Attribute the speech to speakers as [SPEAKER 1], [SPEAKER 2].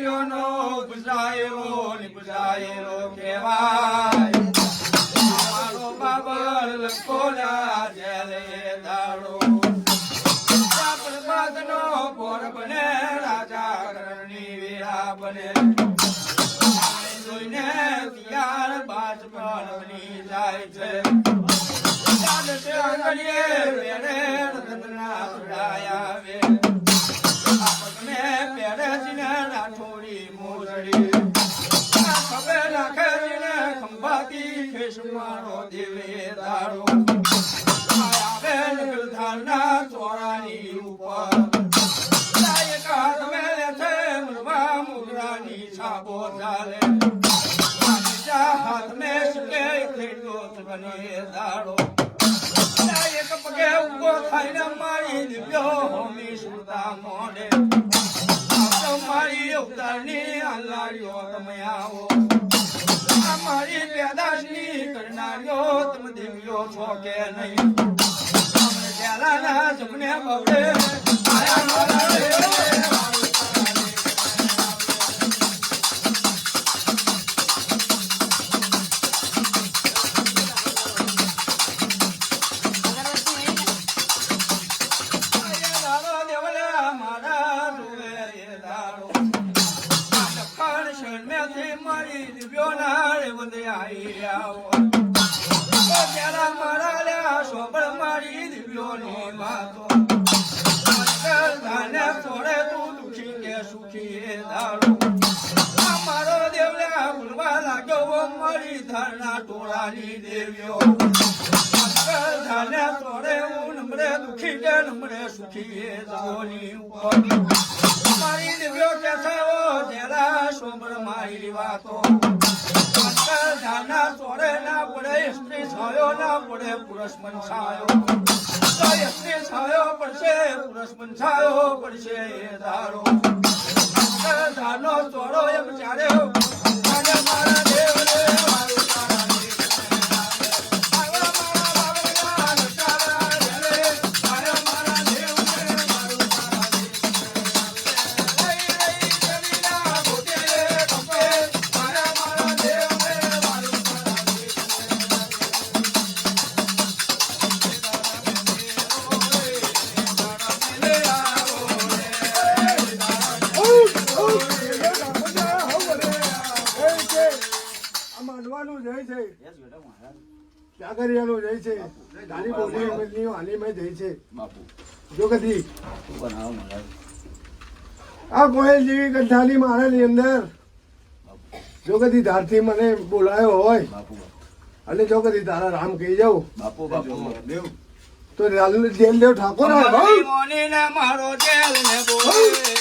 [SPEAKER 1] દિવ્યોનો પૂજાયેલો કહેવાય મારો બાબર લખોલા જેલે દાડો પ્રભાતનો પોર બને રાજા કરણી વેરા બને જોઈને તિયાર બાજ પણ બની જાય છે આંગળીએ વેરે રતના સુડાયા વે પગને પેરે જીને રાઠોડી મોરડી ખબે રાખે જીને ખંભાતી ખેસ મારો દેવે દાડો આવે નગરધારના ચોરાની ઉપર એક હાથ મેલે છે મરવા મુગરાની છાપો ચાલે હાથ મેં શકે થયેલો બને દાડો એક પગે ઉભો થઈને મારી દિવ્યો હોમી સુરતા મોડે મારી અવતારની આલાડીઓ તમે આવો મારી પેદાશની કરનારીઓ તમે દિવ્યો છો કે નહીં પેલાના જમને બવડે આયા મારા મારો દેવલા ભૂલવા લાગ્યો મારી ધરના ટોળાની દેવીઓ ધાને તોડે હું નમરે દુખી કે નમરે સુખી જોની ઉપર મારી દેવીઓ કે થાવો જેલા સોમર મારી વાતો ધાના તોડે ના પડે સ્ત્રી છાયો ના પડે પુરુષ મનસાયો સ્ત્રી છાયો પડશે પુરુષ મનસાયો પડશે એ દાડો ધાનો ચોરો એમ ચારે મારા દેવને
[SPEAKER 2] ચાકરિયાનો જય છે ગાડી બોલી હાલી મેં જઈ છે જો કદી આ કોયલ જેવી ગઠ્ઠાની મારાની અંદર જો કદી ધારથી મને બોલાયો હોય અને જો કદી તારા રામ કહી જાઉં તો જેલ દેવ ઠાકોર
[SPEAKER 1] મારો જેલ ને બોલે